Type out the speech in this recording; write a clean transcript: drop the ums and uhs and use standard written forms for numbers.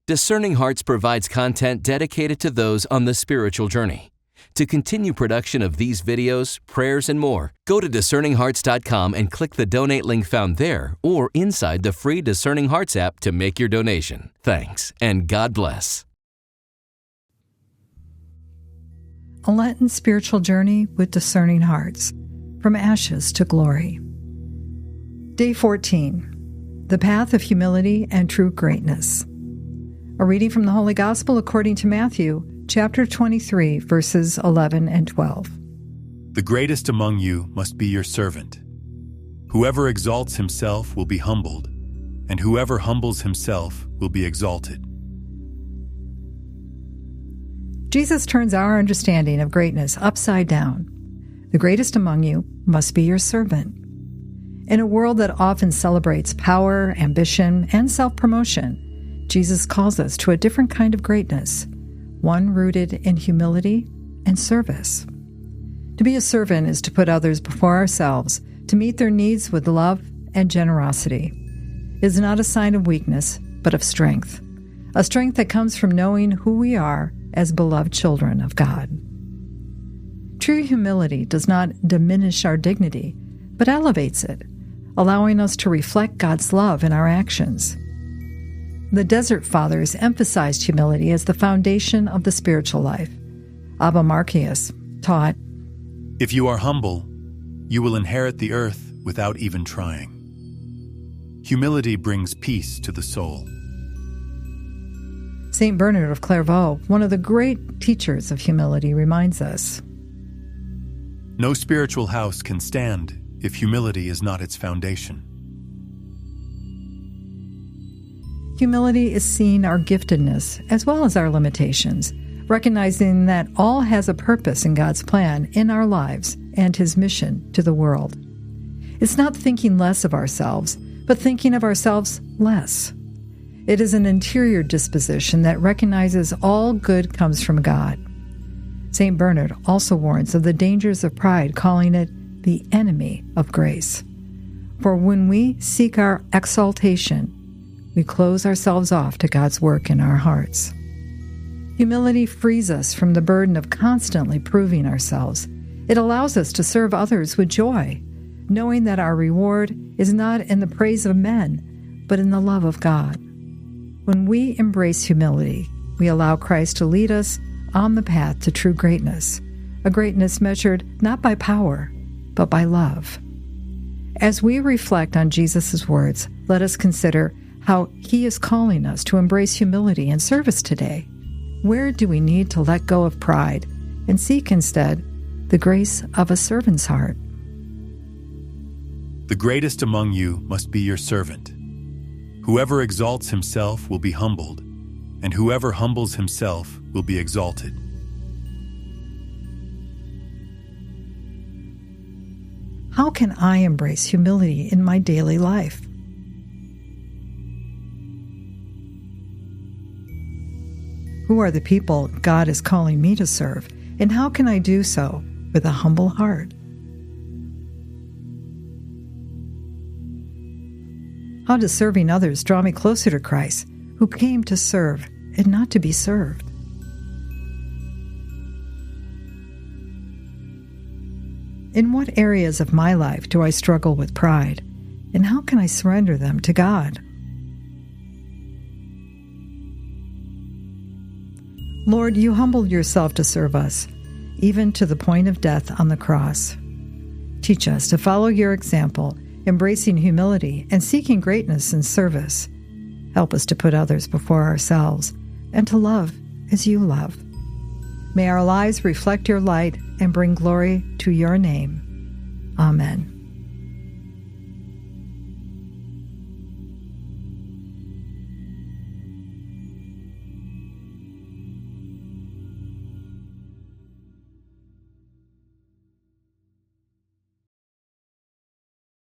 Discerning Hearts provides content dedicated to those on the spiritual journey. To continue production of these videos, prayers, and more, go to discerninghearts.com and click the donate link found there or inside the free Discerning Hearts app to make your donation. Thanks, and God bless. A Lenten Spiritual Journey with Discerning Hearts, From Ashes to Glory. Day 14, The Path of Humility and True Greatness. A reading from the Holy Gospel according to Matthew, chapter 23, verses 11 and 12. The greatest among you must be your servant. Whoever exalts himself will be humbled, and whoever humbles himself will be exalted. Jesus turns our understanding of greatness upside down. The greatest among you must be your servant. In a world that often celebrates power, ambition, and self-promotion, Jesus calls us to a different kind of greatness, one rooted in humility and service. To be a servant is to put others before ourselves, to meet their needs with love and generosity. It is not a sign of weakness, but of strength, a strength that comes from knowing who we are as beloved children of God. True humility does not diminish our dignity, but elevates it, allowing us to reflect God's love in our actions. The Desert Fathers emphasized humility as the foundation of the spiritual life. Abba Marcius taught, If you are humble, you will inherit the earth without even trying. Humility brings peace to the soul. St. Bernard of Clairvaux, one of the great teachers of humility, reminds us, No spiritual house can stand if humility is not its foundation. Humility is seeing our giftedness as well as our limitations, recognizing that all has a purpose in God's plan in our lives and His mission to the world. It's not thinking less of ourselves, but thinking of ourselves less. It is an interior disposition that recognizes all good comes from God. St. Bernard also warns of the dangers of pride, calling it the enemy of grace. For when we seek our exaltation, we close ourselves off to God's work in our hearts. Humility frees us from the burden of constantly proving ourselves. It allows us to serve others with joy, knowing that our reward is not in the praise of men, but in the love of God. When we embrace humility, we allow Christ to lead us on the path to true greatness, a greatness measured not by power, but by love. As we reflect on Jesus' words, let us consider how He is calling us to embrace humility and service today. Where do we need to let go of pride and seek instead the grace of a servant's heart? The greatest among you must be your servant. Whoever exalts himself will be humbled, and whoever humbles himself will be exalted. How can I embrace humility in my daily life? Who are the people God is calling me to serve, and how can I do so with a humble heart? How does serving others draw me closer to Christ, who came to serve and not to be served? In what areas of my life do I struggle with pride, and how can I surrender them to God? Lord, you humbled yourself to serve us, even to the point of death on the cross. Teach us to follow your example, embracing humility and seeking greatness in service. Help us to put others before ourselves and to love as you love. May our lives reflect your light and bring glory to your name. Amen.